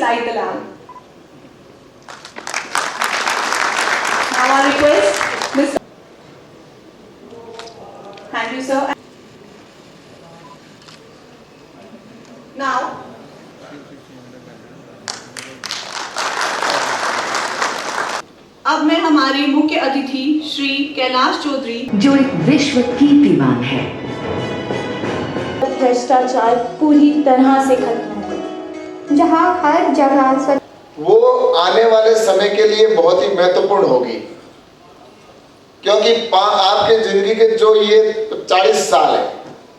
light the lamp. Now I request Mr. Thank you, sir. Now, अब मैं हमारे मुख्य अतिथि श्री कैलाश चौधरी, जो एक विश्व कीर्तिमान है, भ्रष्टाचार पूरी तरह से खत्म हो, जहां हर जगह वो आने वाले समय के लिए बहुत ही महत्वपूर्ण होगी, क्योंकि आपके जिंदगी के जो ये 40 साल है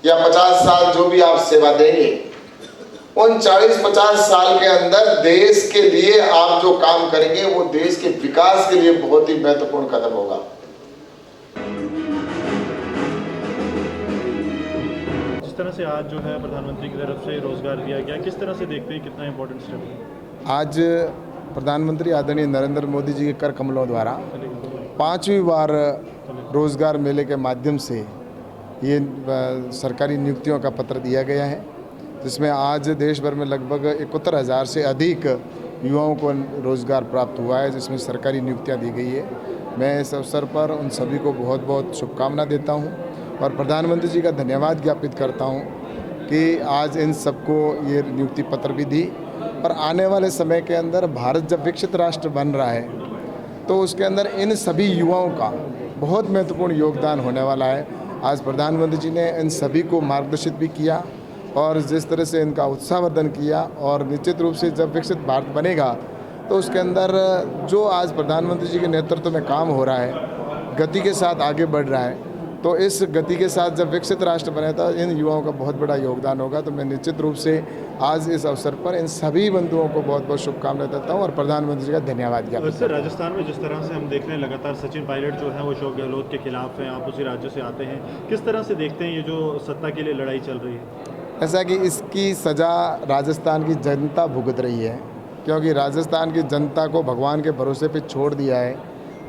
या 50 साल जो भी आप सेवा देंगे, उन 40-50 साल के अंदर देश के लिए आप जो काम करेंगे वो देश के विकास के लिए बहुत ही महत्वपूर्ण कदम होगा। जिस तरह से आज जो है प्रधानमंत्री की तरफ से रोजगार दिया गया, किस तरह से देखते हैं, कितना इम्पोर्टेंट स्टेप है? आज प्रधानमंत्री आदरणीय नरेंद्र मोदी जी के कर कमलों द्वारा 5वीं बार रोजगार मेले के माध्यम से ये सरकारी नियुक्तियों का पत्र दिया गया है, जिसमें आज देश भर में लगभग 71,000 से अधिक युवाओं को रोज़गार प्राप्त हुआ है, जिसमें सरकारी नियुक्तियां दी गई है। मैं इस अवसर पर उन सभी को बहुत बहुत शुभकामना देता हूं और प्रधानमंत्री जी का धन्यवाद ज्ञापित करता हूं कि आज इन सबको ये नियुक्ति पत्र भी दी। और आने वाले समय के अंदर भारत जब विकसित राष्ट्र बन रहा है तो उसके अंदर इन सभी युवाओं का बहुत महत्वपूर्ण योगदान होने वाला है। आज प्रधानमंत्री जी ने इन सभी को मार्गदर्शित भी किया और जिस तरह से इनका उत्साहवर्धन किया, और निश्चित रूप से जब विकसित भारत बनेगा तो उसके अंदर जो आज प्रधानमंत्री जी के नेतृत्व में काम हो रहा है, गति के साथ आगे बढ़ रहा है, तो इस गति के साथ जब विकसित राष्ट्र बनेगा इन युवाओं का बहुत बड़ा योगदान होगा। तो मैं निश्चित रूप से आज इस अवसर पर इन सभी बंधुओं को बहुत बहुत शुभकामनाएं देता हूं और प्रधानमंत्री जी का धन्यवाद ज्ञापित करता हूं। सर, राजस्थान में जिस तरह से हम देख रहे हैं लगातार सचिन पायलट जो है वो अशोक गहलोत के खिलाफ हैं, आप उसी राज्य से आते हैं, किस तरह से देखते हैं ये जो सत्ता के लिए लड़ाई चल रही है? ऐसा कि इसकी सज़ा राजस्थान की जनता भुगत रही है, क्योंकि राजस्थान की जनता को भगवान के भरोसे पे छोड़ दिया है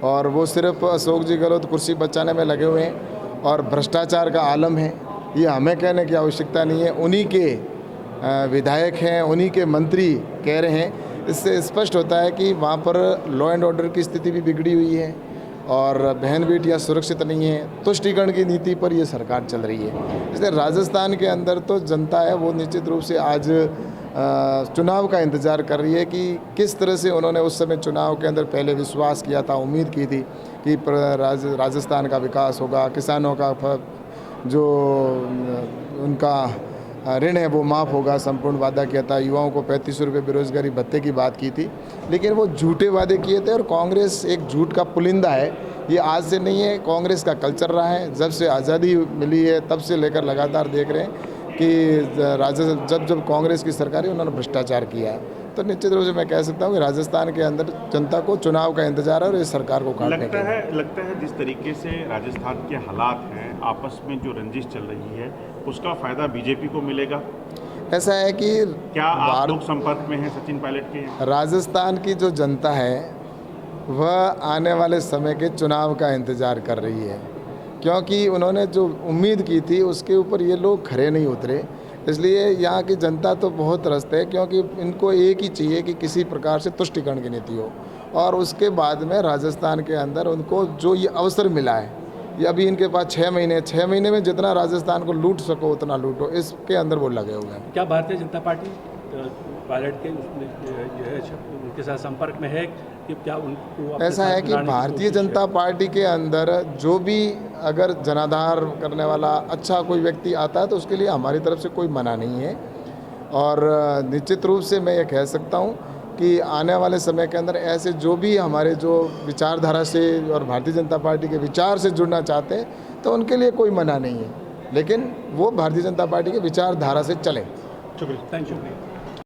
और वो सिर्फ अशोक जी गहलोत कुर्सी बचाने में लगे हुए हैं और भ्रष्टाचार का आलम है। ये हमें कहने की आवश्यकता नहीं है, उन्हीं के विधायक हैं, उन्हीं के मंत्री कह रहे हैं। इससे स्पष्ट होता है कि वहाँ पर लॉ एंड ऑर्डर की स्थिति भी बिगड़ी हुई है और बहन बेटियाँ सुरक्षित नहीं है। तुष्टीकरण की नीति पर ये सरकार चल रही है। इसलिए राजस्थान के अंदर तो जनता है वो निश्चित रूप से आज चुनाव का इंतज़ार कर रही है कि किस तरह से उन्होंने उस समय चुनाव के अंदर पहले विश्वास किया था, उम्मीद की थी कि राजस्थान का विकास होगा, किसानों का जो उनका ऋण है वो माफ़ होगा, संपूर्ण वादा किया था, युवाओं को 3500 रुपये बेरोजगारी भत्ते की बात की थी, लेकिन वो झूठे वादे किए थे। और कांग्रेस एक झूठ का पुलिंदा है, ये आज से नहीं है, कांग्रेस का कल्चर रहा है। जब से आज़ादी मिली है तब से लेकर लगातार देख रहे हैं कि जब कांग्रेस की सरकार है उन्होंने भ्रष्टाचार किया है। तो निश्चित रूप से मैं कह सकता हूँ कि राजस्थान के अंदर जनता को चुनाव का इंतजार है और इस सरकार को काटने का लगता है जिस तरीके से राजस्थान के हालात हैं, आपस में जो रंजिश चल रही है, उसका फ़ायदा बीजेपी को मिलेगा। ऐसा है कि क्या आप लोग संपर्क में हैं सचिन पायलट के? राजस्थान की जो जनता है वह आने वाले समय के चुनाव का इंतज़ार कर रही है, क्योंकि उन्होंने जो उम्मीद की थी उसके ऊपर ये लोग खरे नहीं उतरे। इसलिए यहाँ की जनता तो बहुत त्रस्त है, क्योंकि इनको एक ही चाहिए कि किसी प्रकार से तुष्टीकरण की नीति हो और उसके बाद में राजस्थान के अंदर उनको जो ये अवसर मिला है, ये अभी इनके पास 6 महीने में जितना राजस्थान को लूट सको उतना लूटो, इसके अंदर वो लगे हुए हैं। क्या भारतीय जनता पार्टी पायलट के उनके साथ संपर्क में है कि क्या उनको? ऐसा है कि भारतीय जनता पार्टी के अंदर जो भी अगर जनाधार करने वाला अच्छा कोई व्यक्ति आता है तो उसके लिए हमारी तरफ से कोई मना नहीं है। और निश्चित रूप से मैं ये कह सकता हूँ कि आने वाले समय के अंदर ऐसे जो भी हमारे जो विचारधारा से और भारतीय जनता पार्टी के विचार से जुड़ना चाहते हैं तो उनके लिए कोई मना नहीं है, लेकिन वो भारतीय जनता पार्टी के विचारधारा से चलें। शुक्रिया, थैंक यू।